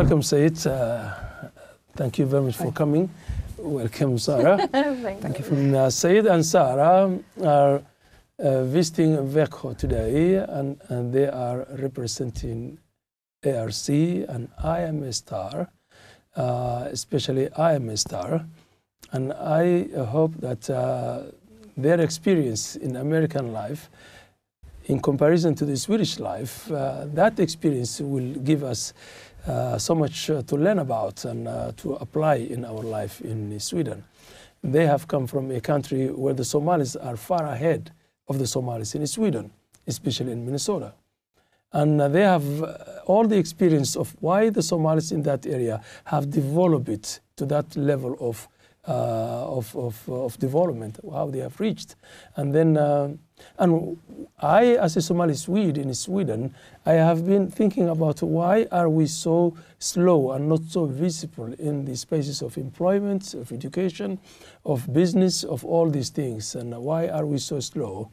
Welcome, Said. Thank you very much for coming. Welcome, Sarah. Thank you. Said and Sarah are visiting VECO today, and they are representing ARC and IMA Star, especially IMA Star. And I hope that their experience in American life, in comparison to the Swedish life, that experience will give us so much to learn about and to apply in our life in Sweden. They have come from a country where the Somalis are far ahead of the Somalis in Sweden, especially in Minnesota. And they have all the experience of why the Somalis in that area have developed it to that level of development, how they have reached. And then, and I, as a Somali Swede in Sweden, I have been thinking about why are we so slow and not so visible in the spaces of employment, of education, of business, of all these things, and why are we so slow?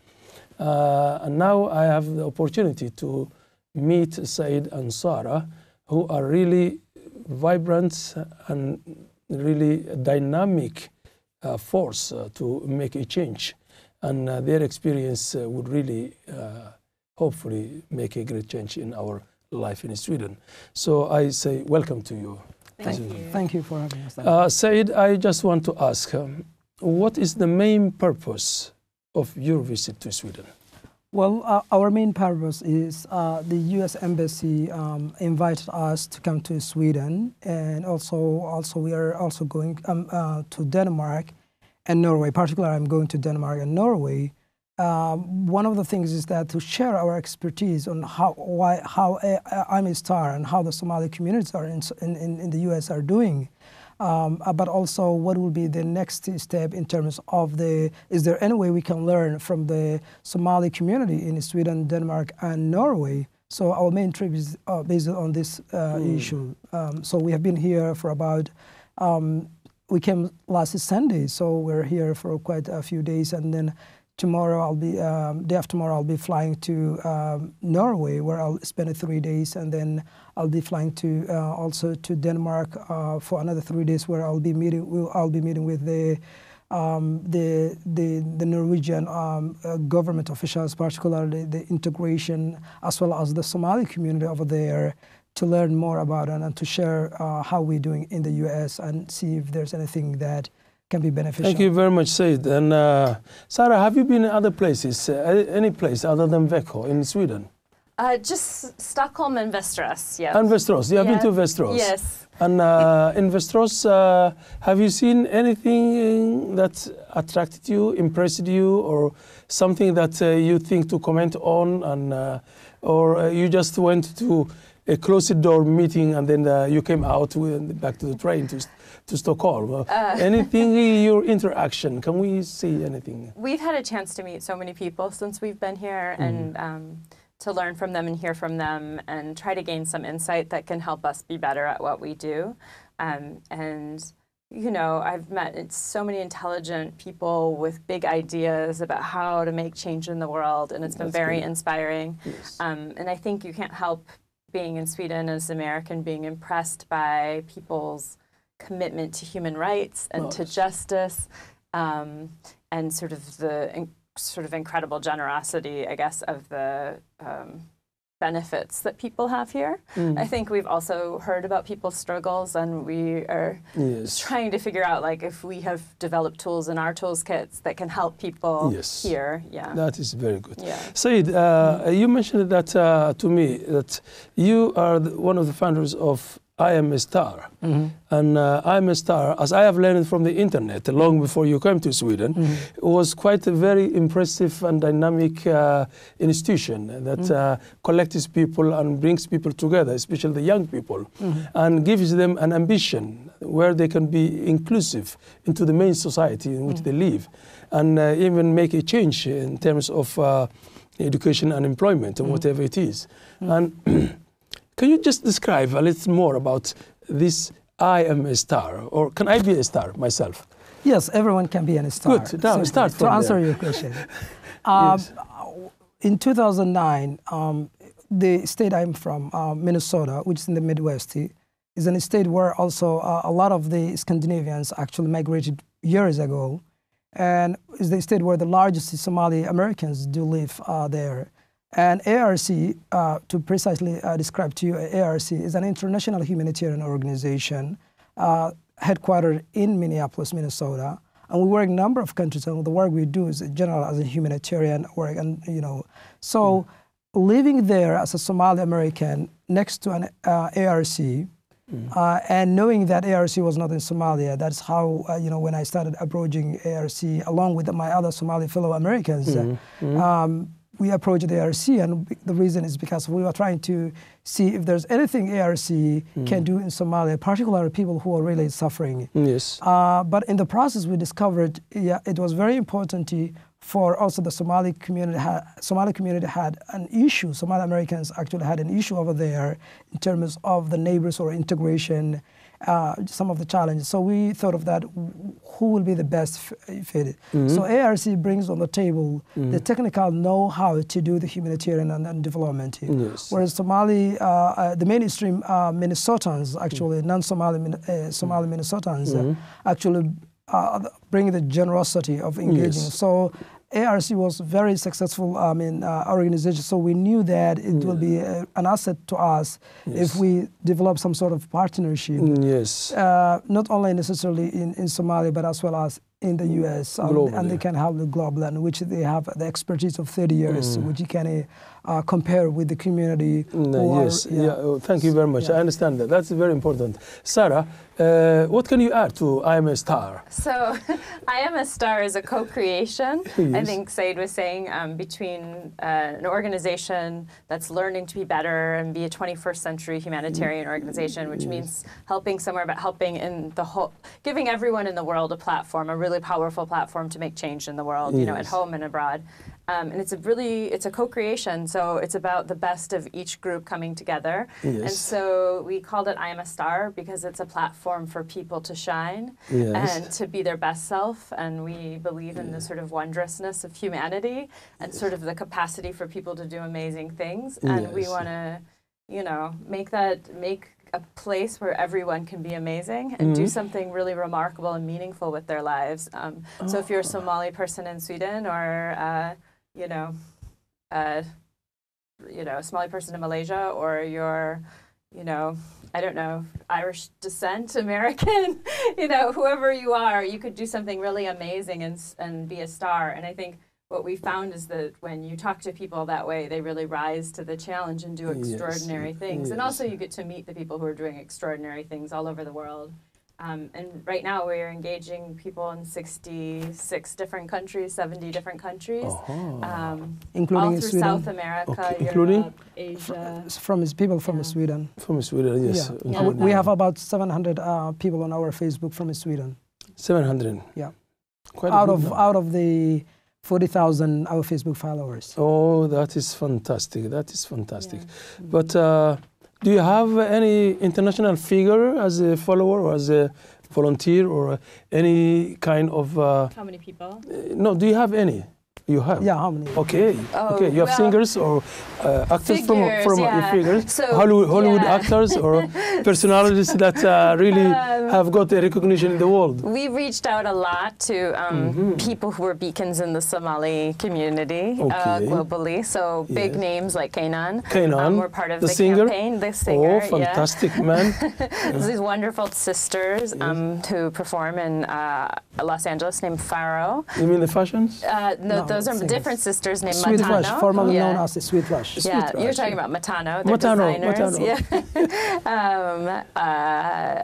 And now I have the opportunity to meet Said and Sarah, who are really vibrant and really dynamic force to make a change. And their experience would really, hopefully, make a great change in our life in Sweden. So I say welcome to you. Thank you. Thank you for having us. Said, I just want to ask, what is the main purpose of your visit to Sweden? Well, our main purpose is the U.S. Embassy invited us to come to Sweden, and also we are also going to Denmark and Norway. Particularly, I'm going to Denmark and Norway. One of the things is that to share our expertise on how IMA Star and how the Somali communities are in the U.S. are doing. But also what will be the next step in terms of is there any way we can learn from the Somali community in Sweden, Denmark, and Norway? So our main trip is based on this issue. So we have been here for about, we came last Sunday, so we're here for quite a few days, and then tomorrow day after tomorrow I'll be flying to Norway, where I'll spend 3 days, and then I'll be flying to also to Denmark for another 3 days, where I'll be meeting with the Norwegian government officials, particularly the integration, as well as the Somali community over there, to learn more about it and to share how we're doing in the U.S. and see if there's anything that can be beneficial. Thank you very much, Said. And Sarah, have you been in other places, any place other than VECO in Sweden? Just Stockholm and Västerås, yes. And Västerås, you have been to Västerås? Yes. And in Västerås, have you seen anything that attracted you, impressed you, or something that you think to comment on, and or you just went to a closed door meeting and then you came out back to the train to Stockholm? Anything, your interaction, can we see anything? We've had a chance to meet so many people since we've been here, and to learn from them and hear from them and try to gain some insight that can help us be better at what we do. And, you know, I've met so many intelligent people with big ideas about how to make change in the world, and it's been very inspiring. Yes. And I think you can't help, being in Sweden as an American, being impressed by people's commitment to human rights and to justice, and sort of the incredible generosity, I guess, of the benefits that people have here. I think we've also heard about people's struggles, and we are trying to figure out, like, if we have developed tools in our toolkits that can help people here. Yeah, that is very good. Yeah. Said, you mentioned that to me, that you are one of the founders of IMA Star. And IMA Star, as I have learned from the internet long before you came to Sweden, was quite a very impressive and dynamic institution that collects people and brings people together, especially the young people, and gives them an ambition where they can be inclusive into the main society in which they live, and even make a change in terms of education and employment, or whatever it is. And can you just describe a little more about this IMA Star, or can I be a star myself? Yes, everyone can be a star. Good. Now, start from to answer your question. In 2009, the state I'm from, Minnesota, which is in the Midwest, is a state where also a lot of the Scandinavians actually migrated years ago, and is the state where the largest Somali Americans do live there. And ARC, to precisely describe to you, ARC is an international humanitarian organization headquartered in Minneapolis, Minnesota. And we work in a number of countries, and the work we do is general as a humanitarian work. And so living there as a Somali American next to an ARC, and knowing that ARC was not in Somalia, that's how when I started approaching ARC along with my other Somali fellow Americans. We approached the ARC, and the reason is because we were trying to see if there's anything ARC can do in Somalia, particularly people who are really suffering. Yes. But in the process, we discovered it was very important for also the Somali community. Somali community had an issue. Somali Americans actually had an issue over there in terms of the neighbors or integration. Some of the challenges. So we thought of that, who will be the best fit. So ARC brings on the table the technical know-how to do the humanitarian and development. Yes. Whereas Somali, the mainstream Minnesotans, actually non-Somali Somali Minnesotans, actually bring the generosity of engaging. Yes. So ARC was very successful organization, so we knew that it will be an asset to us if we develop some sort of partnership. Yes. Not only necessarily in Somalia, but as well as in the U.S. And they can have the global, and which they have the expertise of 30 years, which you can compare with the community. Thank you very much. I understand that. That's very important. Sarah, what can you add to I Am a Star? So, I Am a Star is a co-creation, I think Said was saying, between an organization that's learning to be better and be a 21st century humanitarian organization, which means helping somewhere, but helping in the whole, giving everyone in the world a platform, a really powerful platform to make change in the world, at home and abroad. And it's a co-creation, so it's about the best of each group coming together. And so we called it I Am a Star because it's a platform for people to shine and to be their best self. And we believe in the sort of wondrousness of humanity and sort of the capacity for people to do amazing things. And we want to, make a place where everyone can be amazing and do something really remarkable and meaningful with their lives. So if you're a Somali person in Sweden or a Somali person in Malaysia, or you're, I don't know, Irish descent, American, whoever you are, you could do something really amazing and be a star. And I think what we found is that when you talk to people that way, they really rise to the challenge and do extraordinary things. And also you get to meet the people who are doing extraordinary things all over the world. And right now we are engaging people in 66 different countries, 70 different countries, including all through Sweden. South America, Europe, Asia. People from Sweden. From Sweden, yes. We have about 700 people on our Facebook from Sweden. 700? Yeah. Quite out of the 40,000 our Facebook followers. Oh, that is fantastic. That is fantastic. But do you have any international figure as a follower or as a volunteer or any kind of... How many people? No, do you have any? You have? Yeah, how many? Okay. Okay. You have singers or actors figures, from figures, so, Hollywood actors or personalities that really have got a recognition in the world. We reached out a lot to people who were beacons in the Somali community globally. So big names like Kanan. Were part of the campaign. The singer. Oh, fantastic man. These wonderful sisters who perform in Los Angeles named Pharaoh. You mean the fashions? No, those are different sisters named Sweet Matano. Rush, formerly known as the Sweet Rush. Yeah, you're talking about Matano. They're designers. Yeah.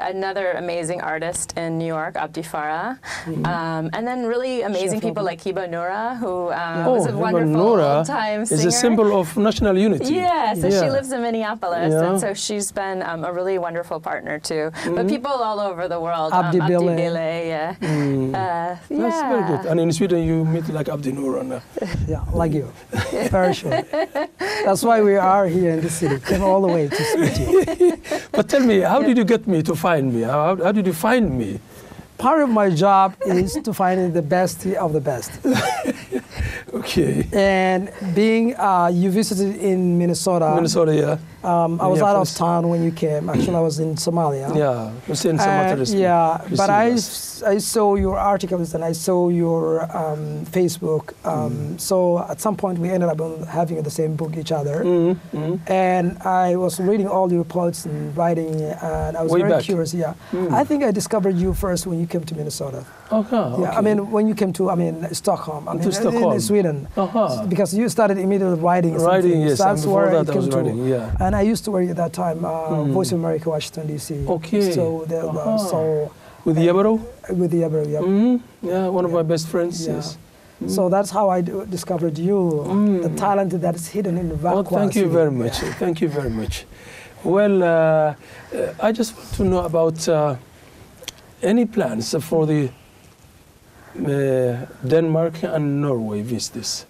Another amazing artist in New York, Abdi Farah. And then really amazing people like Hiba Noura, who was a wonderful old-time singer. Is a symbol of national unity. Yeah, so she lives in Minneapolis, and so she's been a really wonderful partner too. But people all over the world. Abdi Bile. That's very good. And in Sweden, you meet like Abdi Noura. Yeah, like you. Very sure. That's why we are here in the city. Came all the way to speak to you. But tell me, how did you get me to find me? How did you find me? Part of my job is to find the best of the best. Okay. And being you visited in Minnesota. Minnesota, yeah. I was out of town when you came. Actually, I was in Somalia. Yeah, you sent some materials. Yeah, but I saw your articles and I saw your Facebook. So at some point we ended up having the same book each other. And I was reading all your posts and writing, and I was very curious. Yeah, I think I discovered you first when you came to Minnesota. Okay. Yeah, I mean when you came to Stockholm. I mean, Stockholm. in Sweden. Because you started immediately writing. Yes. That's before where that I was writing. Yeah. And I used to work at that time, Voice of America, Washington D.C. Okay. So, so with Yabaro? With the Yabaro, yeah. Yeah, one of my best friends. Yeah. Yes. So that's how I discovered you, the talent that is hidden in the vacuum. Well, thank you very much. Thank you very much. Well, I just want to know about any plans for the Denmark and Norway visits.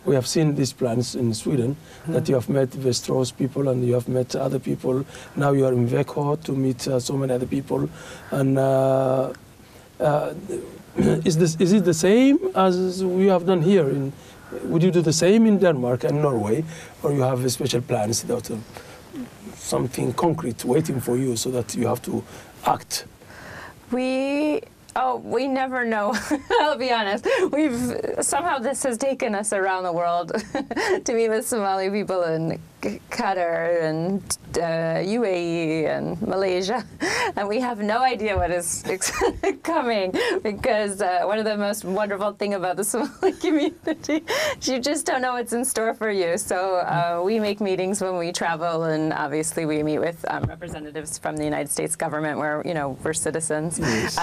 We have seen these plans in Sweden, that you have met Västerås people and you have met other people. Now you are in Växjö to meet so many other people. And is it the same as we have done here? Would you do the same in Denmark and Norway, or you have special plans that something concrete waiting for you so that you have to act? We never know. I'll be honest. Somehow this has taken us around the world to meet with Somali people in Qatar and UAE and Malaysia, and we have no idea what is coming, because one of the most wonderful thing about the Somali community is you just don't know what's in store for you. So we make meetings when we travel, and obviously we meet with representatives from the United States government, where we're citizens. Yes.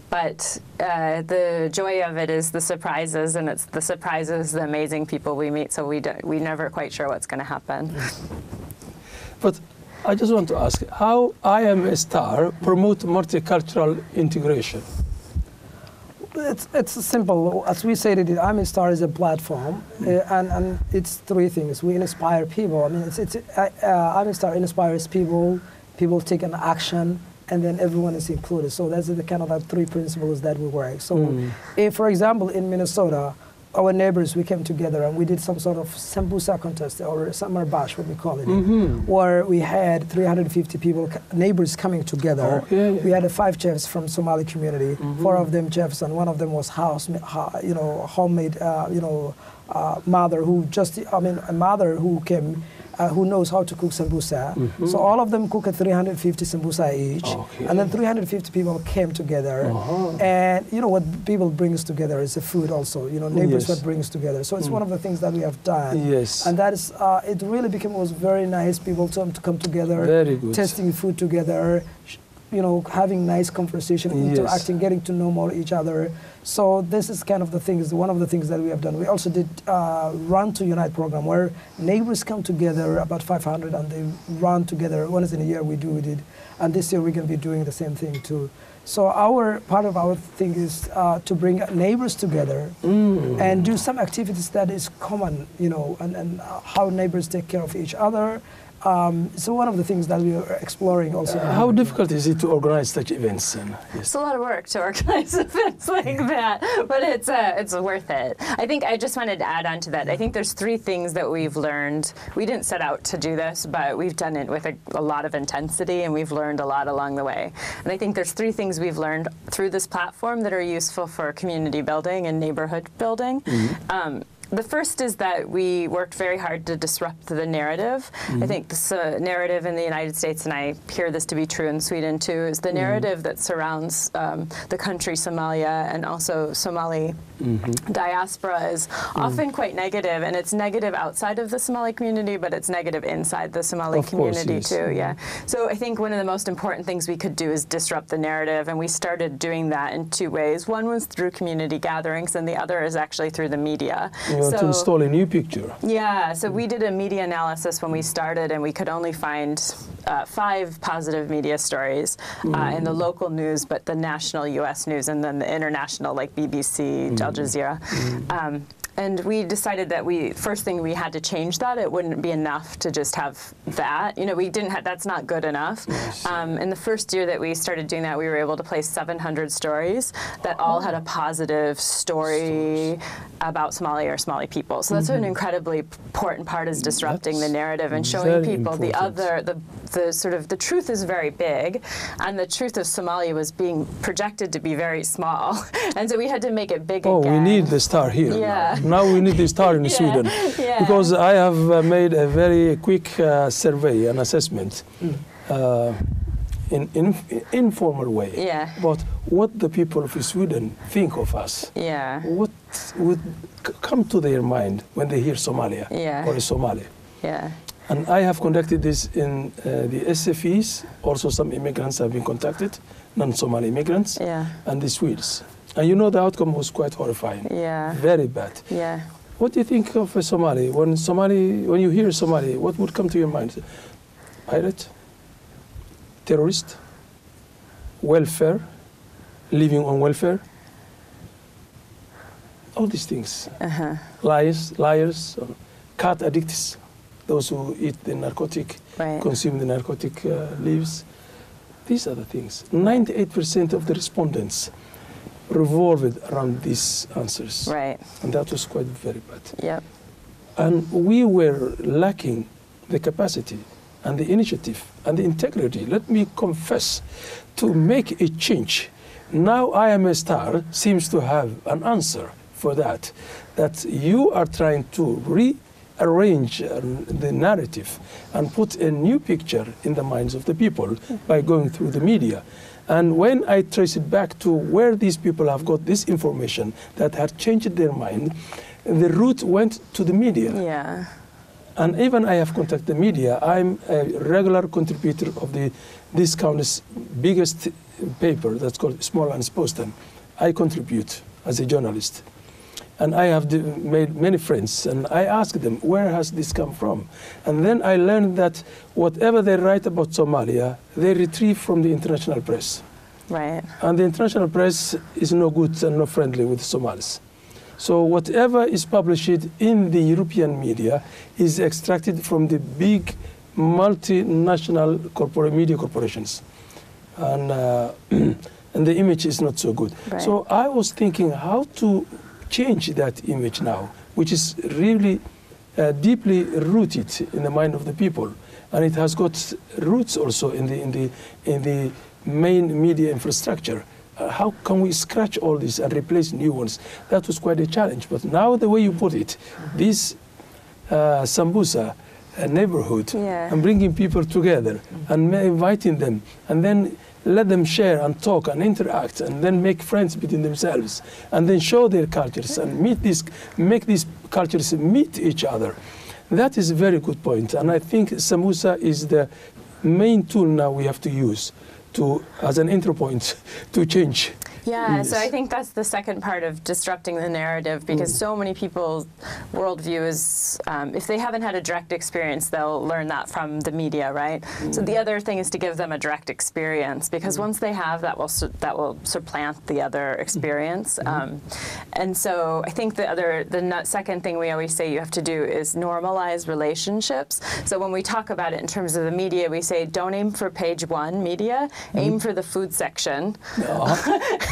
But the joy of it is the surprises, and it's the surprises, the amazing people we meet. So we're never quite sure what's going to happen. But I just want to ask, how I Am a Star promote multicultural integration? It's simple. As we said, I Am a Star is a platform, and it's three things. We inspire people. I mean, I Am a Star inspires people. People take an action, and then everyone is included. So that's the kind of like three principles that we work. So, if, for example, in Minnesota, our neighbors, we came together and we did some sort of sambusa contest, or summer bash, what we call it, where we had 350 people, neighbors coming together. Okay. We had 5 chefs from Somali community, 4 of them chefs, and 1 of them was homemade, mother who a mother who came. Who knows how to cook sambusa. So all of them cook at 350 sambusa each. Okay. And then 350 people came together. And what people brings together is the food also. Neighbors what brings together. So it's one of the things that we have done. Yes. And that is, it really was very nice, people to come together. Very good. Tasting food together, having nice conversation, interacting, getting to know more each other. So this is kind of one of the things that we have done. We also did Run to Unite program, where neighbors come together, about 500, and they run together. Once in a year we did, and this year we're going to be doing the same thing too. So part of our thing is to bring neighbors together and do some activities that is common, and how neighbors take care of each other. So one of the things that we are exploring also. How difficult is it to organize such events? Yes. It's a lot of work to organize events like that, but it's worth it. I think I just wanted to add on to that. I think there's 3 things that we've learned. We didn't set out to do this, but we've done it with a lot of intensity, and we've learned a lot along the way. And I think there's 3 things we've learned through this platform that are useful for community building and neighborhood building. The first is that we worked very hard to disrupt the narrative. I think this narrative in the United States, and I hear this to be true in Sweden too, is the narrative that surrounds the country Somalia and also Somali diaspora is often quite negative, and it's negative outside of the Somali community, but it's negative inside the Somali community too. Yeah. So I think one of the most important things we could do is disrupt the narrative, and we started doing that in 2 ways. One was through community gatherings, and the other is actually through the media. You want to install a new picture. Yeah, so we did a media analysis when we started, and we could only find 5 positive media stories in the local news, but the national U.S. news, and then the international, like BBC, Al Jazeera. And we decided that first thing we had to change that. It wouldn't be enough to just have that. You know, we didn't have, that's not good enough. Yes. In the first year that we started doing that, we were able to place 700 stories that all had a positive story about Somalia or Somali people. So that's an incredibly important part, is disrupting the narrative and showing people the other, the sort of, the truth is very big, and the truth of Somalia was being projected to be very small. And so we had to make it big again. We need the star here. Yeah. Now we need the star in Sweden. Yeah. Because I have made a very quick survey and assessment in informal way about what the people of Sweden think of us. Yeah. What would come to their mind when they hear Somalia or a Somali. Yeah. And I have conducted this in the SFEs. Also some immigrants have been contacted, non-Somali immigrants, and the Swedes. And you know, the outcome was quite horrifying. Yeah. Very bad. Yeah. What do you think of a Somali? When you hear Somali, what would come to your mind? Pirate? Terrorist? Welfare? Living on welfare? All these things. Liars, cat addicts, those who eat the narcotic, consume the narcotic leaves. These are the things. 98% of the respondents revolved around these answers. Right. And that was quite very bad. Yep. And we were lacking the capacity and the initiative and the integrity, let me confess, to make a change. Now I Am a Star seems to have an answer for that you are trying to rearrange the narrative and put a new picture in the minds of the people by going through the media. And when I trace it back to where these people have got this information that had changed their mind, the route went to the media. Yeah. And even I have contacted the media. I'm a regular contributor of this county's biggest paper that's called Smålandsposten. I contribute as a journalist. And I have made many friends, and I asked them, where has this come from? And then I learned that whatever they write about Somalia, they retrieve from the international press. Right. And the international press is no good and no friendly with Somalis. So whatever is published in the European media is extracted from the big multinational media corporations. And, and the image is not so good. Right. So I was thinking how to change that image now, which is really deeply rooted in the mind of the people, and it has got roots also in the main media infrastructure. How can we scratch all this and replace new ones? That was quite a challenge. But now the way you put it, this Sambusa neighborhood, and bringing people together and inviting them, and then let them share and talk and interact, and then make friends between themselves, and then show their cultures and make these cultures meet each other. That is a very good point, and I think Sambusa is the main tool now we have to use as an entry point to change. Yeah, so I think that's the second part of disrupting the narrative, because so many people's worldview is, if they haven't had a direct experience, they'll learn that from the media, right? So the other thing is to give them a direct experience, because once they have, that will supplant the other experience. And so I think the second thing we always say you have to do is normalize relationships. So when we talk about it in terms of the media, we say don't aim for page 1 media, aim for the food section. Or,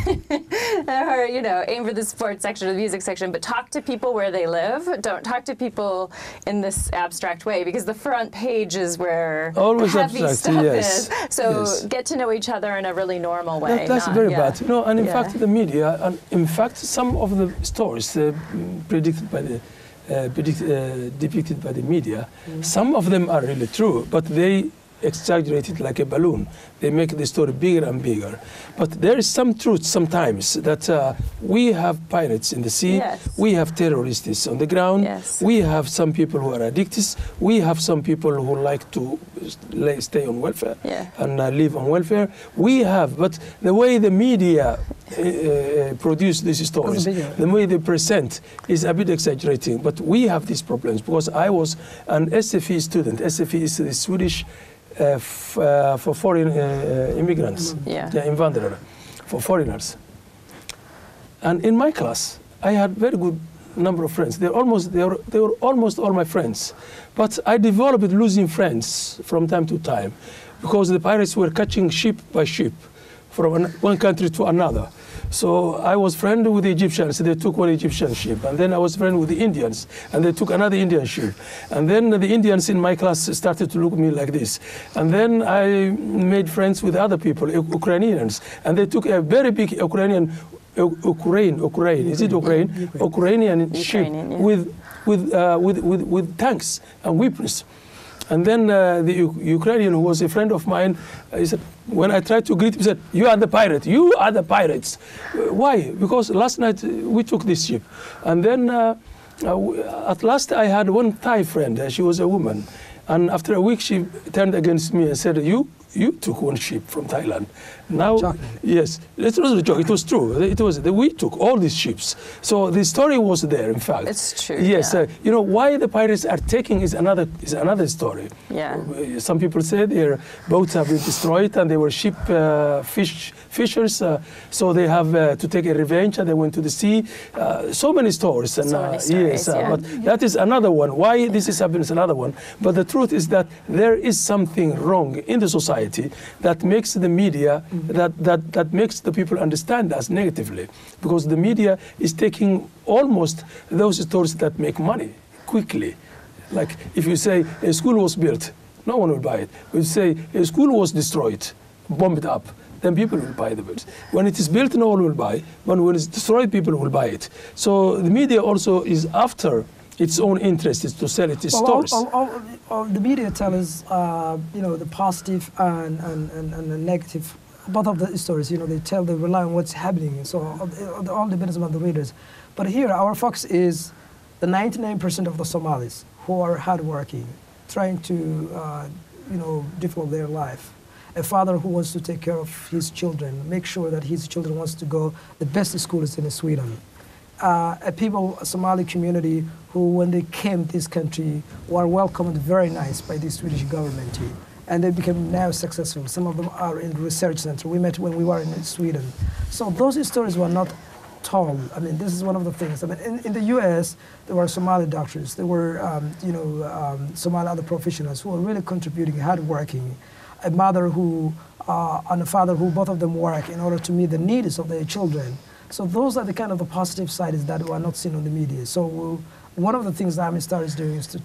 aim for the sports section or the music section, but talk to people where they live. Don't talk to people in this abstract way, because the front page is where always heavy abstract, stuff yes. is. So get to know each other in a really normal way. That's very bad. And in fact, the media, and in fact, some of the stories depicted by the media, some of them are really true, but they exaggerate it like a balloon. They make the story bigger and bigger. But there is some truth sometimes that we have pirates in the sea, we have terrorists on the ground, we have some people who are addicts, we have some people who like to stay on welfare and live on welfare. We have, but the way the media produce these stories, the way they present is a bit exaggerating. But we have these problems, because I was an SFE student. SFE is the Swedish for foreign immigrants, invandrare, for foreigners. And in my class, I had very good number of friends. They were almost all my friends. But I developed losing friends from time to time because the pirates were catching ship by ship from one country to another. So I was friend with the Egyptians, they took one Egyptian ship. And then I was friend with the Indians, and they took another Indian ship. And then the Indians in my class started to look at me like this. And then I made friends with other people, Ukrainians, and they took a very big Ukraine, is it Ukraine? Ukrainian ship yeah. with tanks and weapons. And then the Ukrainian, who was a friend of mine, he said, when I tried to greet him, he said, "You are the pirate. You are the pirates." Why? Because last night we took this ship. And then at last I had one Thai friend. She was a woman. And after a week, she turned against me and said, you took one ship from Thailand. Now, yes, it was a joke. It was true. We took all these ships. So the story was there, in fact. It's true. Yes, yeah. you know why the pirates are taking is another story. Yeah. Some people say their boats have been destroyed and they were fishers, so they have to take a revenge and they went to the sea. So many stories. And, so many stories, yes, yeah. But that is another one. Why this is happening is another one. But the truth is that there is something wrong in the society that makes the media, that makes the people understand us negatively, because the media is taking almost those stories that make money quickly. Like if you say a school was built, no one will buy it. If you say a school was destroyed, bombed up, then people will buy the books. When it is built, no one will buy. But when it's destroyed, people will buy it. So the media also is after its own interest is to sell its stories. All the media tell us, the positive and the negative. Both of the stories, they rely on what's happening. So it all depends on the readers. But here, our focus is the 99% of the Somalis who are hardworking, trying to, develop their life. A father who wants to take care of his children, make sure that his children wants to go the best schools in Sweden. A Somali community who, when they came to this country, were welcomed very nice by the Swedish government. And they became now successful. Some of them are in the research center. We met when we were in Sweden. So those stories were not told. I mean, this is one of the things. I mean, in the U.S., there were Somali doctors. There were, Somali other professionals who were really contributing, hardworking. A mother who, and a father who, both of them work in order to meet the needs of their children. So those are the kind of the positive sides that are not seen on the media. So one of the things that Amistar is doing is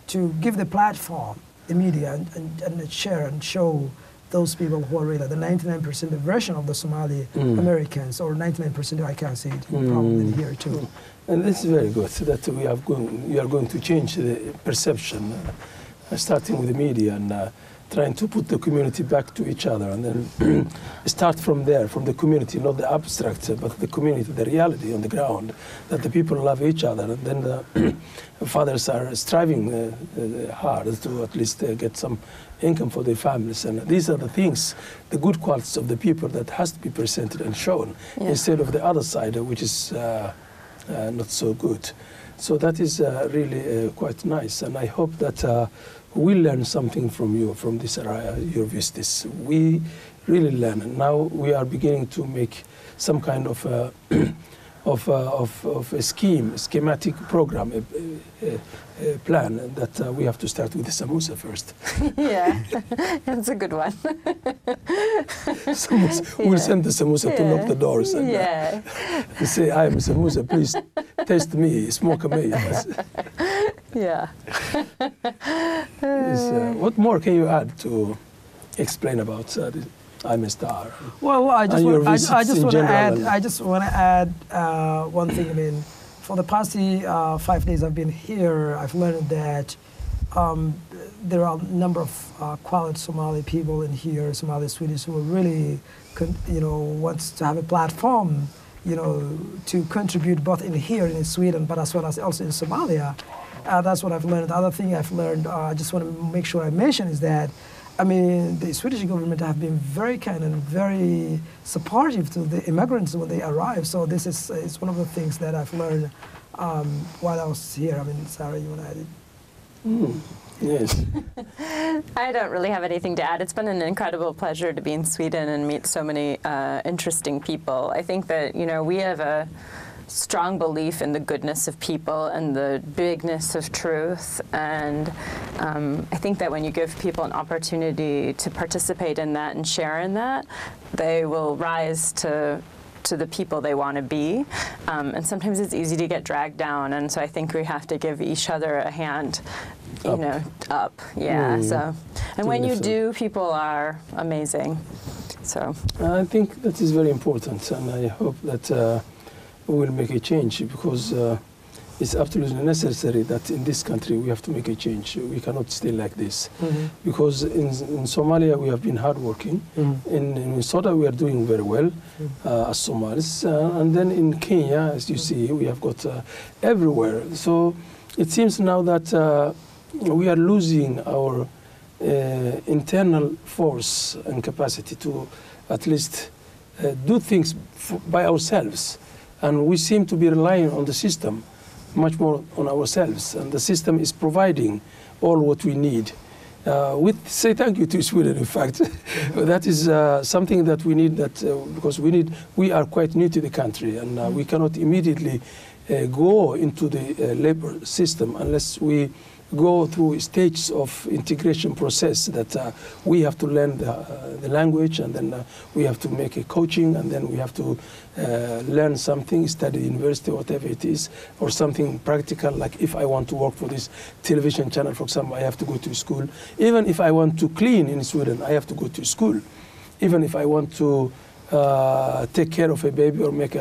to give the platform, the media, and share and show those people who are really the 99% the version of the Somali Americans, or 99% I can't say it probably here too. And this is very good that we are going to change the perception, starting with the media and trying to put the community back to each other, and then start from there, from the community, not the abstract, but the community, the reality on the ground, that the people love each other, and then the fathers are striving hard to at least get some income for their families. And these are the things, the good qualities of the people that has to be presented and shown, instead of the other side, which is not so good. So that is really quite nice, and I hope that we learn something from you, from this your visits. We really learn, and now we are beginning to make some kind of a schematic program, a plan that we have to start with the samosa first. Yeah, that's a good one. We'll send the samosa to knock the doors and say, "I am samosa, please taste me, smoke me." Yeah. What more can you add to explain about I'm a Star? Well, I just want to add one thing. I mean, for the past 5 days I've been here, I've learned that there are a number of quality Somali people in here, Somali Swedish, who really, wants to have a platform, to contribute both in here in Sweden, but as well as also in Somalia. That's what I've learned. The other thing I've learned, I just want to make sure I mention, is that, I mean, the Swedish government have been very kind and very supportive to the immigrants when they arrive. So this is it's one of the things that I've learned while I was here. I mean, Sarah, you want to add it? Yes. I don't really have anything to add. It's been an incredible pleasure to be in Sweden and meet so many interesting people. I think that, we have strong belief in the goodness of people and the bigness of truth. And I think that when you give people an opportunity to participate in that and share in that, they will rise to the people they want to be. And sometimes it's easy to get dragged down. And so I think we have to give each other a hand, you know, up. Yeah. So, and when you do, people are amazing. So I think that is very important, and I hope that we will make a change, because it's absolutely necessary that in this country we have to make a change. We cannot stay like this, because in Somalia we have been hardworking. In Minnesota we are doing very well as Somalis, and then in Kenya, as you see, we have got everywhere. So it seems now that we are losing our internal force and capacity to at least do things by ourselves, and we seem to be relying on the system much more on ourselves, and the system is providing all what we need. We say thank you to Sweden, in fact. That is something that we need, because we are quite new to the country, and we cannot immediately go into the labor system unless we go through stages of integration process, that we have to learn the language, and then we have to make a coaching, and then we have to learn something, study university, whatever it is, or something practical, like if I want to work for this television channel, for example, I have to go to school. Even if I want to clean in Sweden, I have to go to school. Even if I want to take care of a baby or make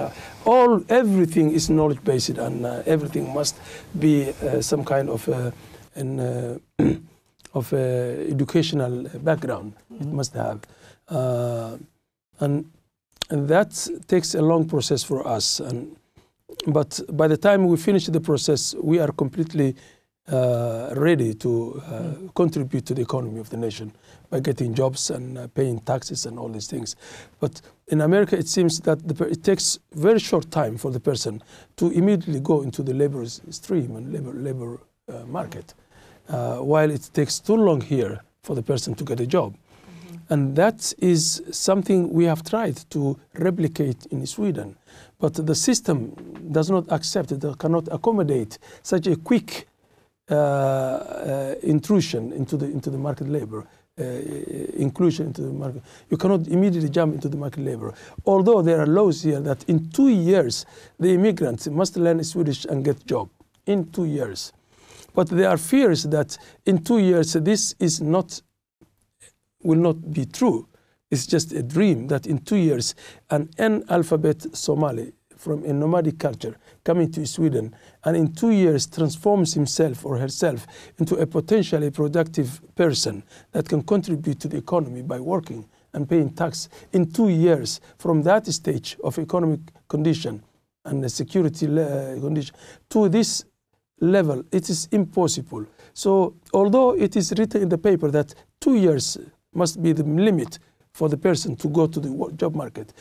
everything is knowledge based, and everything must be some kind of educational background. It must have, and that takes a long process for us. But by the time we finish the process, we are completely ready to contribute to the economy of the nation by getting jobs and paying taxes and all these things. But in America, it seems that it takes very short time for the person to immediately go into the labor stream and labor market, while it takes too long here for the person to get a job. And that is something we have tried to replicate in Sweden, but the system does not accept it, cannot accommodate such a quick intrusion into the market labor, inclusion into the market. You cannot immediately jump into the market labor. Although there are laws here that in 2 years the immigrants must learn Swedish and get job in 2 years. But there are fears that in 2 years this will not be true. It's just a dream that in 2 years an analphabet Somali from a nomadic culture coming to Sweden, and in 2 years transforms himself or herself into a potentially productive person that can contribute to the economy by working and paying tax. In 2 years, from that stage of economic condition and the security condition to this level, it is impossible. So although it is written in the paper that 2 years must be the limit for the person to go to the job market,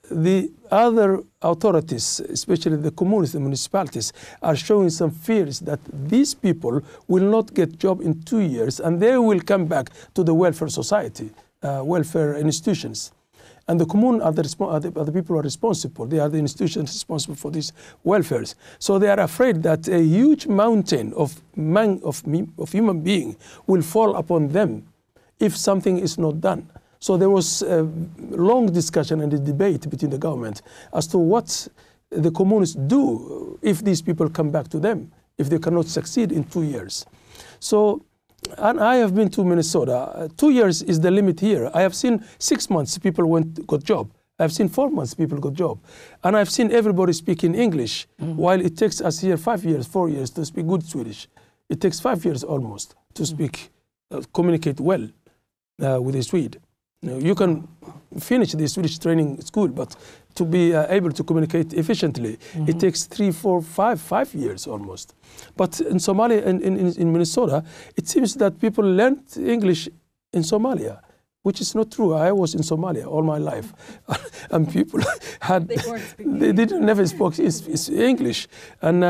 the other authorities, especially the communities, the municipalities, are showing some fears that these people will not get job in 2 years, and they will come back to the welfare society, welfare institutions. And the commune are the people who are responsible. They are the institutions responsible for these welfares. So they are afraid that a huge mountain of human being will fall upon them if something is not done. So there was a long discussion and a debate between the government as to what the communists do if these people come back to them, if they cannot succeed in 2 years. So, and I have been to Minnesota. 2 years is the limit here. I have seen 6 months people got job. I've seen 4 months people got job. And I've seen everybody speaking English, while it takes us here 5 years, 4 years to speak good Swedish. It takes 5 years almost to speak, communicate well with a Swede. You can finish the Swedish training school, but to be able to communicate efficiently, it takes 3, 4, 5 years almost. But in Somalia, in Minnesota, it seems that people learned English in Somalia, which is not true. I was in Somalia all my life, and people never spoke English, and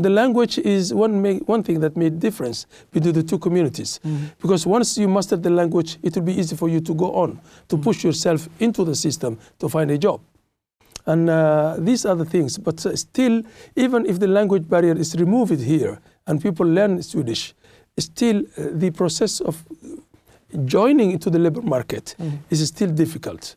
the language is one thing that made difference between the two communities. Because once you master the language, it will be easy for you to go on to push yourself into the system to find a job. And these are the things. But still, even if the language barrier is removed here and people learn Swedish, still the process of joining into the labor market is still difficult.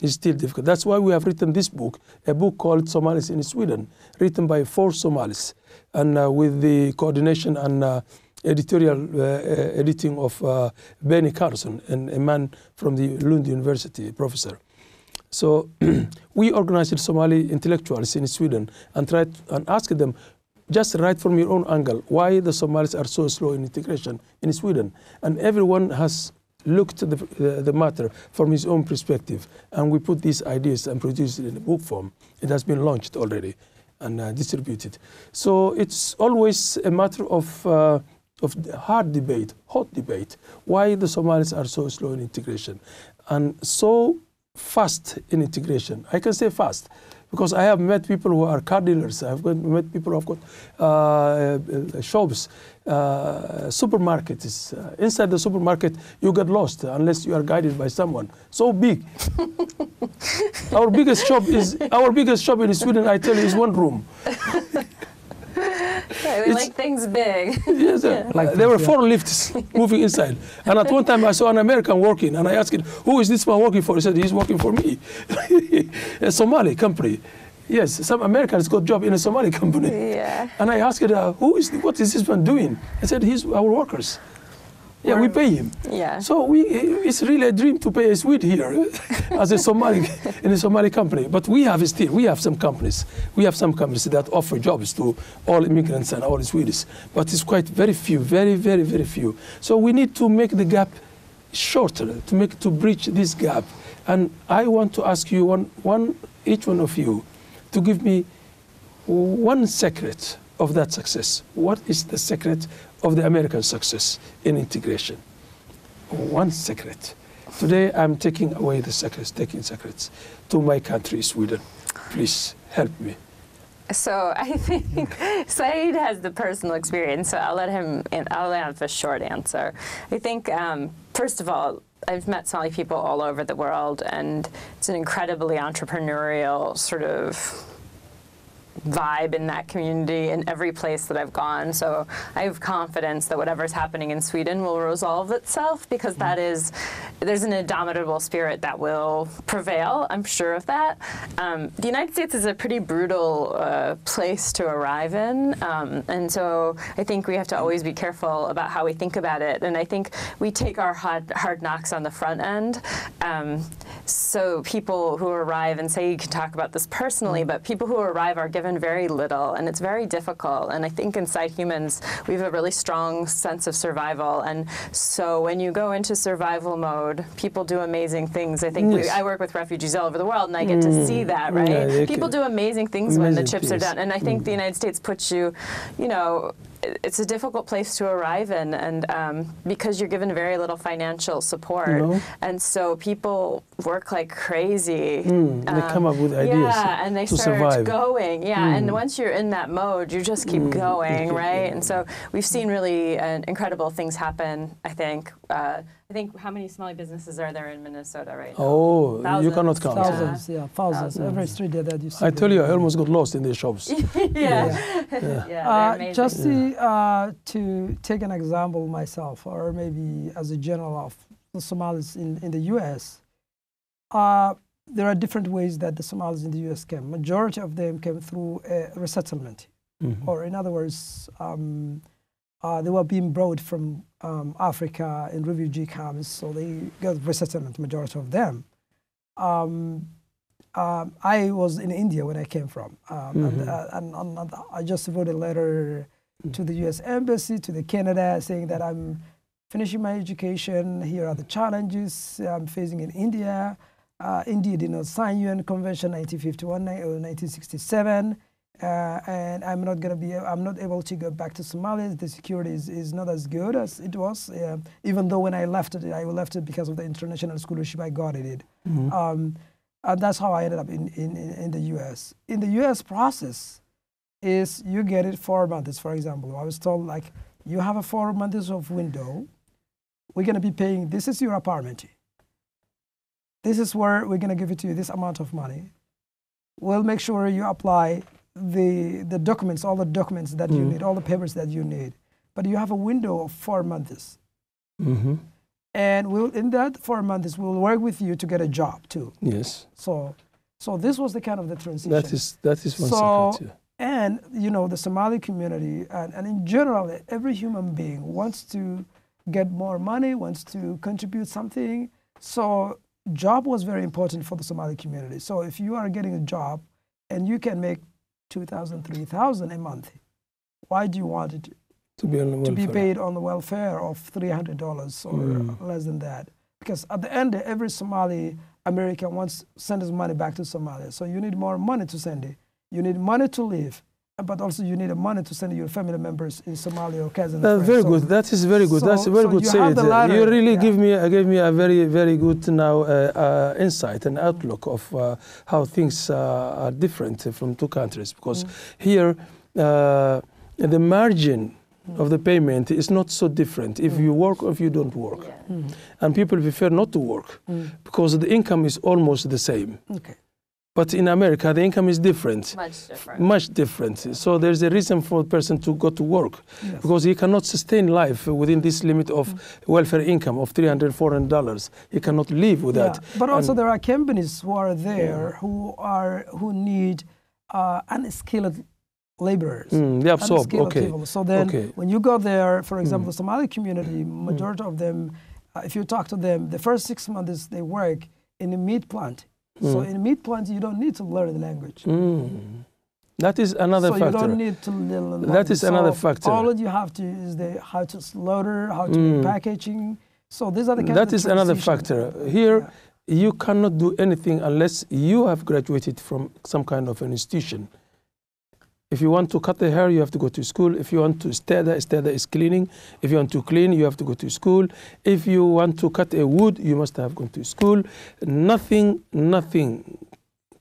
It's still difficult. That's why we have written this book, a book called Somalis in Sweden, written by 4 Somalis, and with the coordination and editorial editing of Benny Carlson, and a man from the Lund University, professor. So we organized Somali intellectuals in Sweden and tried and asked them, just write from your own angle, why the Somalis are so slow in integration in Sweden. And everyone has looked at the matter from his own perspective. And we put these ideas and produced it in a book form. It has been launched already and distributed. So it's always a matter of hard debate, hot debate, why the Somalis are so slow in integration and so fast in integration. I can say fast because I have met people who are car dealers. I've met people who have got shops, supermarkets. Inside the supermarket, you get lost unless you are guided by someone. So big. Our biggest shop in Sweden, I tell you, is 1 room. We like things big. Yes, like there were 4 lifts moving inside. And at one time I saw an American working and I asked him, who is this man working for? He said, he's working for me. A Somali company. Yes, some Americans got job in a Somali company. Yeah. And I asked him, what is this man doing? I said, he's our workers. Yeah, we pay him. Yeah. So it's really a dream to pay a Swede here as a Somali in a Somali company. But we have some companies. We have some companies that offer jobs to all immigrants and all Swedes. But it's quite very few, very, very, very few. So we need to make the gap shorter to bridge this gap. And I want to ask you each one of you to give me one secret of that success. What is the secret of the American success in integration? One secret. Today I'm taking away the secrets, to my country, Sweden. Please help me. So I think Saeed has the personal experience, so I'll have a short answer. I think, first of all, I've met Somali people all over the world, and it's an incredibly entrepreneurial sort of vibe in that community in every place that I've gone. So I have confidence that whatever's happening in Sweden will resolve itself, because there's an indomitable spirit that will prevail. I'm sure of that. The United States is a pretty brutal place to arrive in. And so I think we have to always be careful about how we think about it. And I think we take our hard knocks on the front end. So people who arrive, and say you can talk about this personally, but people who arrive are given very little, and it's very difficult. And I think inside humans, we have a really strong sense of survival. And so when you go into survival mode, people do amazing things. I think I work with refugees all over the world, and I get to see that, right? Yeah, people do amazing things when the chips are down. And I think the United States puts you, it's a difficult place to arrive in, and because you're given very little financial support, and so people work like crazy. They come up with ideas and they start survive. Going, and once you're in that mode, you just keep going, right? And so we've seen really incredible things happen, I think. I think, how many Somali businesses are there in Minnesota right now? Oh, thousands. You cannot count. Thousands. Every street that you see. I tell you, I almost got lost in the shops. Just to take an example myself, or maybe as a general of the Somalis in the U.S., there are different ways that the Somalis in the U.S. came. Majority of them came through resettlement, or in other words, they were being brought from Africa in refugee camps, so they got resettlement, majority of them. I was in India when I came from, and I just wrote a letter to the U.S. Embassy, to the Canada, saying that I'm finishing my education, here are the challenges I'm facing in India. India did not sign UN Convention 1951 or 1967. And I'm not able to go back to Somalia. The security is not as good as it was, even though when I left it because of the international scholarship I got it. And that's how I ended up in the U.S. In the U.S. process is you get it 4 months, for example. I was told, like, you have a 4 months of window. We're going to be paying, this is your apartment. This is where we're going to give it to you, this amount of money. we'll make sure you apply the documents, all the documents that you need, all the papers that you need. But you have a window of 4 months. And in that 4 months, we'll work with you to get a job too. Yes. So this was the kind of the transition. That is one secret. And you know, the Somali community and in general, every human being wants to get more money, wants to contribute something. So job was very important for the Somali community. So if you are getting a job and you can make 2,000, 3,000 a month, why do you want it to be on the welfare? To be paid on the welfare of $300 or less than that? Because at the end, every Somali American wants to send his money back to Somalia. So you need more money to send it. You need money to live, but also you need money to send your family members in Somalia or cousins. Very good. That is very good. That's a very good say. You really gave me a very, very good now insight and outlook of how things are different from two countries. Because here, the margin of the payment is not so different if you work or if you don't work. And people prefer not to work because the income is almost the same. Okay. But in America, the income is different. Much different. Much different. So there's a reason for a person to go to work because he cannot sustain life within this limit of welfare income of $300, $400. He cannot live with that. But also there are companies who are there who need unskilled laborers. They absorb. Okay. People. So then when you go there, for example, the Somali community, majority of them, if you talk to them, the first 6 months they work in a meat plant. So in meat plants, you don't need to learn the language. That is another factor. So you don't need to learn the language. That is another factor. All that you have to is how to slaughter, how to make packaging. So these are the kind That is another factor. Here, you cannot do anything unless you have graduated from some kind of an institution. If you want to cut the hair, you have to go to school. If you want to estada is cleaning. If you want to clean, you have to go to school. If you want to cut a wood, you must have gone to school. Nothing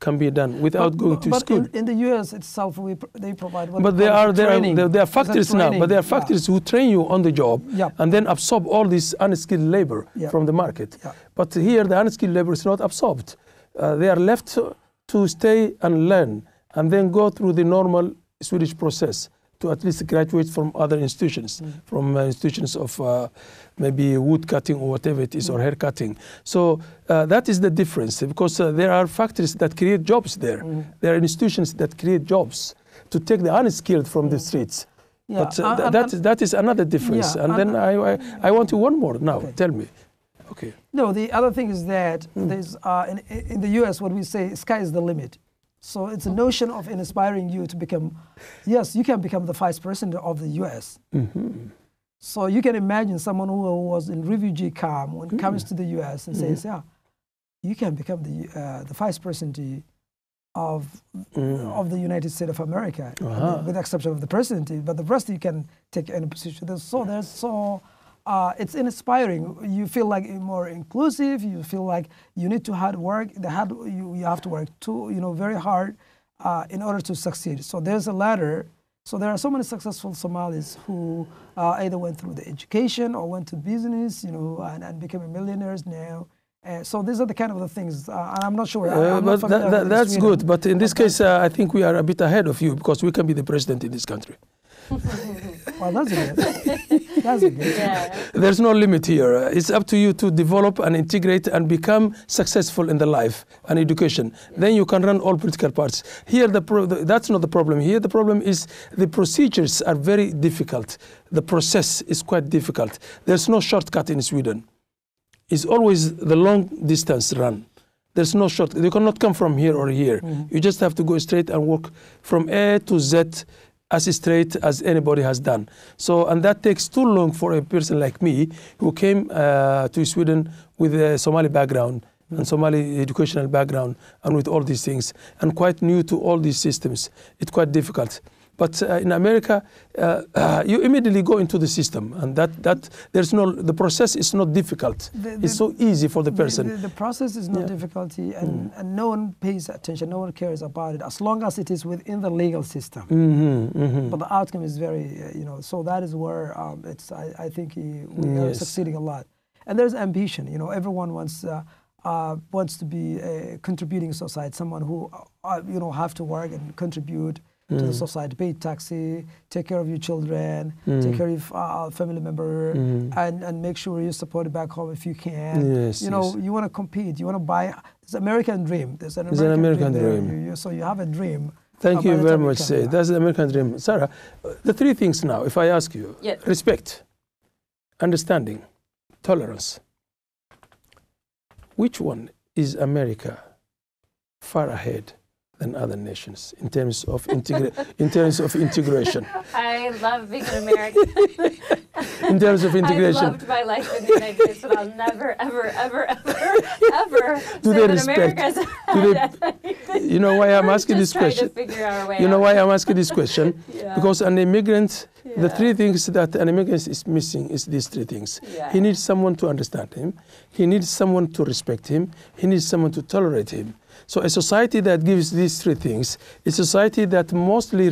can be done without going to school. But in the U.S. itself, they provide what But there are factories now. But there are factories who train you on the job and then absorb all this unskilled labor from the market. But here, the unskilled labor is not absorbed. They are left to stay and learn, and then go through the normal Swedish process to at least graduate from other institutions, from institutions of maybe wood cutting or whatever it is, or hair cutting. So that is the difference, because there are factories that create jobs there. There are institutions that create jobs to take the unskilled from the streets. But that is another difference. And then I want you one more now. Tell me. Okay. No, the other thing is that there's in the U.S. what we say, sky is the limit. So it's a notion of inspiring you to become, yes, you can become the vice president of the U.S. So you can imagine someone who was in refugee camp when comes to the U.S. and says, yeah, you can become the vice president of the United States of America, with the exception of the presidency. But the rest you can take any position. It's inspiring. You feel like more inclusive. You feel like you need to hard work. You have to work too, very hard in order to succeed. So there's a ladder. So there are so many successful Somalis who either went through the education or went to business, and became millionaires now. So these are the kind of the things. And I'm not sure. That's good. But in this case, I think we are a bit ahead of you because we can be the president in this country. Well, that's good. That's good. Yeah. There's no limit here. It's up to you to develop and integrate and become successful in the life and education. Then you can run all political parties. Here, that's not the problem. Here, the problem is the procedures are very difficult. The process is quite difficult. There's no shortcut in Sweden. It's always the long distance run. There's no shortcut. You cannot come from here or here. You just have to go straight and work from A to Z as straight as anybody has done. So, and that takes too long for a person like me who came to Sweden with a Somali background and Somali educational background and with all these things and quite new to all these systems. It's quite difficult. But in America, you immediately go into the system, and the process is not difficult. It's so easy for the person. The process is not difficulty, and no one pays attention, no one cares about it, as long as it is within the legal system. But the outcome is very, so that is where I think we are succeeding a lot. And there's ambition, everyone wants wants to be a contributing society, someone who have to work and contribute to the society, pay taxi, take care of your children, take care of your family member, and make sure you're supported back home if you can. Yes, you want to compete, you want to buy. It's an American dream. There's an American dream. So you have a dream. Thank you very much, Say. That's the American dream. Sarah, the three things now, if I ask you, respect, understanding, tolerance. Which one is America far ahead than other nations in terms of integration? I love being an American. In terms of integration. I loved my life in the United States, but I'll never, ever, ever, ever, ever do they respect? You know why I'm asking this question? You know why I'm asking this question? Because an immigrant, the three things that an immigrant is missing is these three things. He needs someone to understand him. He needs someone to respect him. He needs someone to tolerate him. So a society that gives these three things is a society that mostly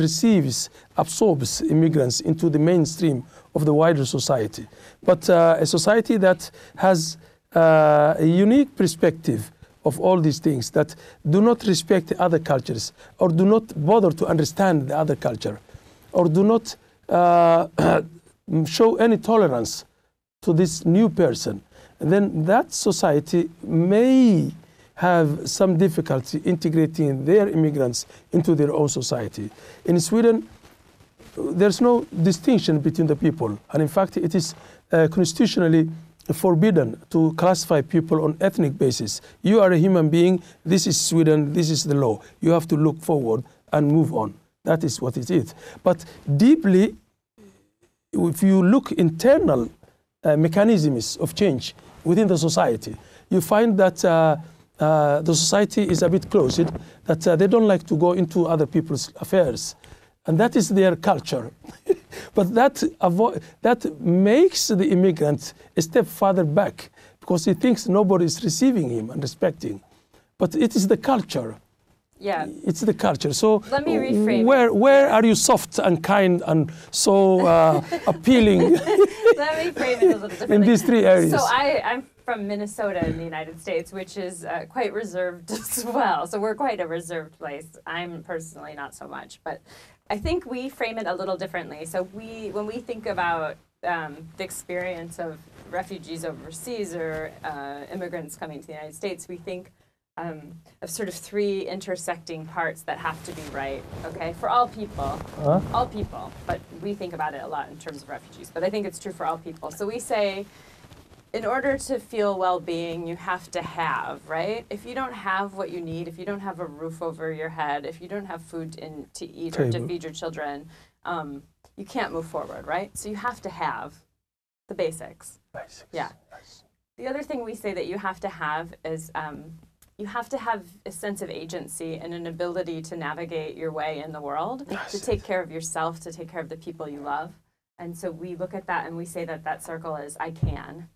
absorbs immigrants into the mainstream of the wider society. But a society that has a unique perspective of all these things, that do not respect other cultures, or do not bother to understand the other culture, or do not show any tolerance to this new person, and then that society may have some difficulty integrating their immigrants into their own society. In Sweden, there's no distinction between the people. And in fact, it is constitutionally forbidden to classify people on ethnic basis. You are a human being. This is Sweden. This is the law. You have to look forward and move on. That is what it is. But deeply, if you look internal mechanisms of change within the society, you find that the society is a bit closed, that they don't like to go into other people's affairs. And that is their culture. But that makes the immigrant a step further back, because he thinks nobody is receiving him and respecting. But it is the culture. Yeah. It's the culture. So let me reframe where are you soft and kind and so appealing? Let me frame it a little differently. In these three areas. So I'm from Minnesota in the United States, which is quite reserved as well. So we're quite a reserved place. I'm personally not so much, but I think we frame it a little differently. So when we think about the experience of refugees overseas or immigrants coming to the United States, we think of sort of three intersecting parts that have to be right, okay, for all people, but we think about it a lot in terms of refugees, but I think it's true for all people. So we say, in order to feel well-being, you have to have, right? If you don't have what you need, if you don't have a roof over your head, if you don't have food to eat or to feed your children, you can't move forward, right? So you have to have the basics. Yeah. The other thing we say that you have to have is you have to have a sense of agency and an ability to navigate your way in the world, to take care of yourself, to take care of the people you love. And so we look at that and we say that that circle is I can.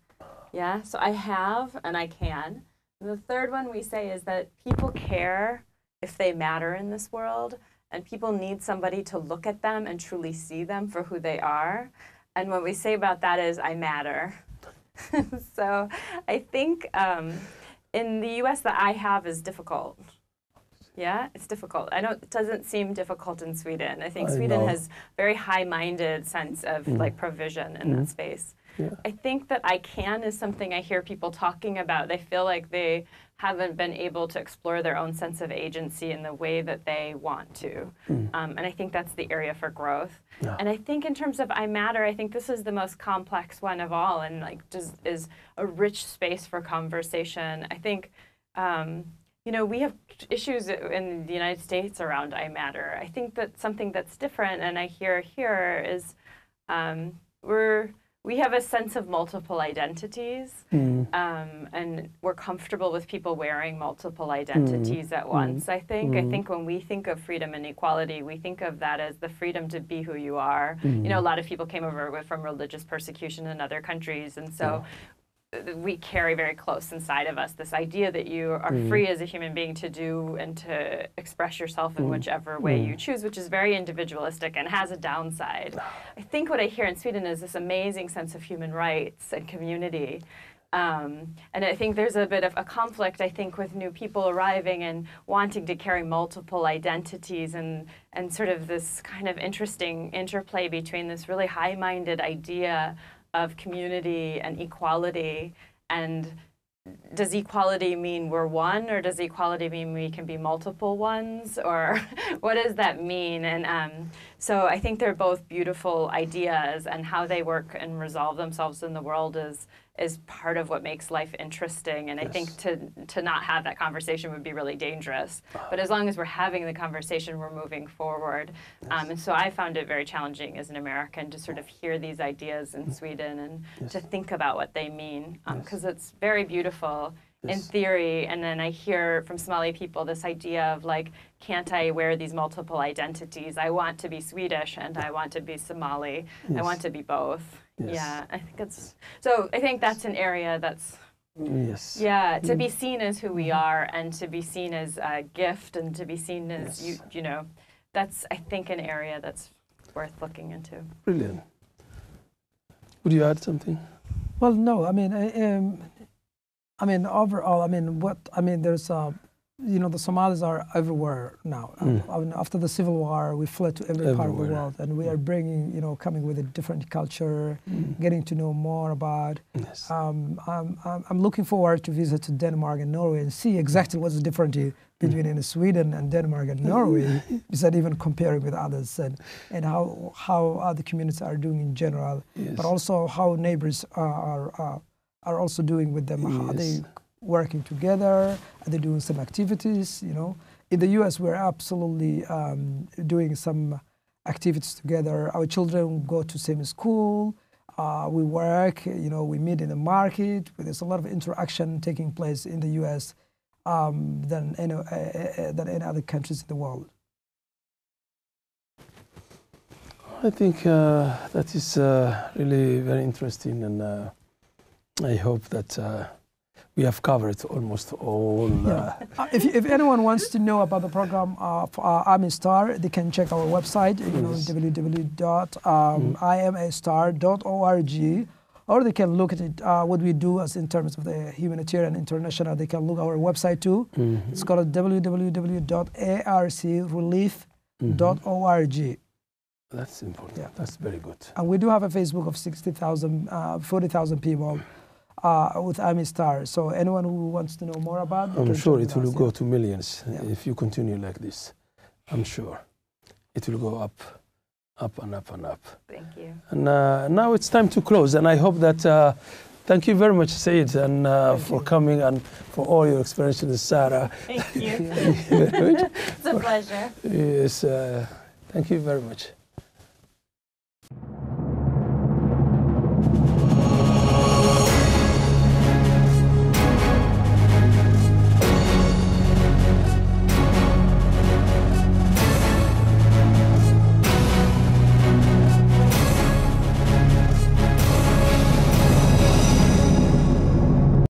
Yeah, so I have and I can. And the third one we say is that people care if they matter in this world, and people need somebody to look at them and truly see them for who they are. And what we say about that is I matter. So I think in the US, the I have is difficult. Yeah, it's difficult. It doesn't seem difficult in Sweden. I think Sweden has very high-minded sense of like provision in that space. Yeah. I think that I can is something I hear people talking about. They feel like they haven't been able to explore their own sense of agency in the way that they want to. And I think that's the area for growth. Yeah. And I think in terms of I matter, I think this is the most complex one of all, and like is a rich space for conversation. I think, you know, we have issues in the United States around I matter. I think that something that's different, and I hear here is we have a sense of multiple identities, and we're comfortable with people wearing multiple identities at once, I think. I think when we think of freedom and equality, we think of that as the freedom to be who you are. You know, a lot of people came over from religious persecution in other countries, and so we carry very close inside of us this idea that you are free as a human being to do and to express yourself in whichever way you choose, which is very individualistic and has a downside. I think what I hear in Sweden is this amazing sense of human rights and community. And I think there's a bit of a conflict, I think, with new people arriving and wanting to carry multiple identities and sort of this kind of interesting interplay between this really high-minded idea of community and equality. And does equality mean we're one, or does equality mean we can be multiple ones, or what does that mean? And so I think they're both beautiful ideas, and how they work and resolve themselves in the world is part of what makes life interesting. And I think to not have that conversation would be really dangerous. But as long as we're having the conversation, we're moving forward. And so I found it very challenging as an American to sort of hear these ideas in Sweden and to think about what they mean, because it's very beautiful in theory, and then I hear from Somali people this idea of like, can't I wear these multiple identities? I want to be Swedish and I want to be Somali. I want to be both. Yeah, I think it's, so I think that's an area that's, to be seen as who we are, and to be seen as a gift, and to be seen as, you know, that's, I think, an area that's worth looking into. Brilliant. Would you add something? Well, no, I mean, overall, there's you know, the Somalis are everywhere now. After the Civil War, we fled to every part of the world, and we are bringing, you know, coming with a different culture, getting to know more about. I'm looking forward to visit to Denmark and Norway and see exactly what's the difference between Sweden and Denmark and Norway, besides even comparing with others, and how the communities are doing in general, but also how neighbors are also doing with them. Are they working together? Are they doing some activities? You know, in the U.S. we're absolutely doing some activities together. Our children go to same school. We work. You know, we meet in the market. There's a lot of interaction taking place in the U.S. Than any other countries in the world. I think that is really very interesting, and I hope that we have covered almost all. If anyone wants to know about the program of I'm a Star, they can check our website, you know, www.imastar.org, or they can look at it, what we do as in terms of the humanitarian international. They can look at our website too. It's called www.arcrelief.org. That's important. That's very good. And we do have a Facebook of 40,000 people with I'm a Star. So anyone who wants to know more about it, I'm sure it will go to millions if you continue like this. I'm sure it will go up and up and up. Thank you. And now it's time to close. And I hope that, thank you very much, Said, and for coming and for all your experiences, Sarah. Thank you. Thank you very much. It's a pleasure. Yes, thank you very much.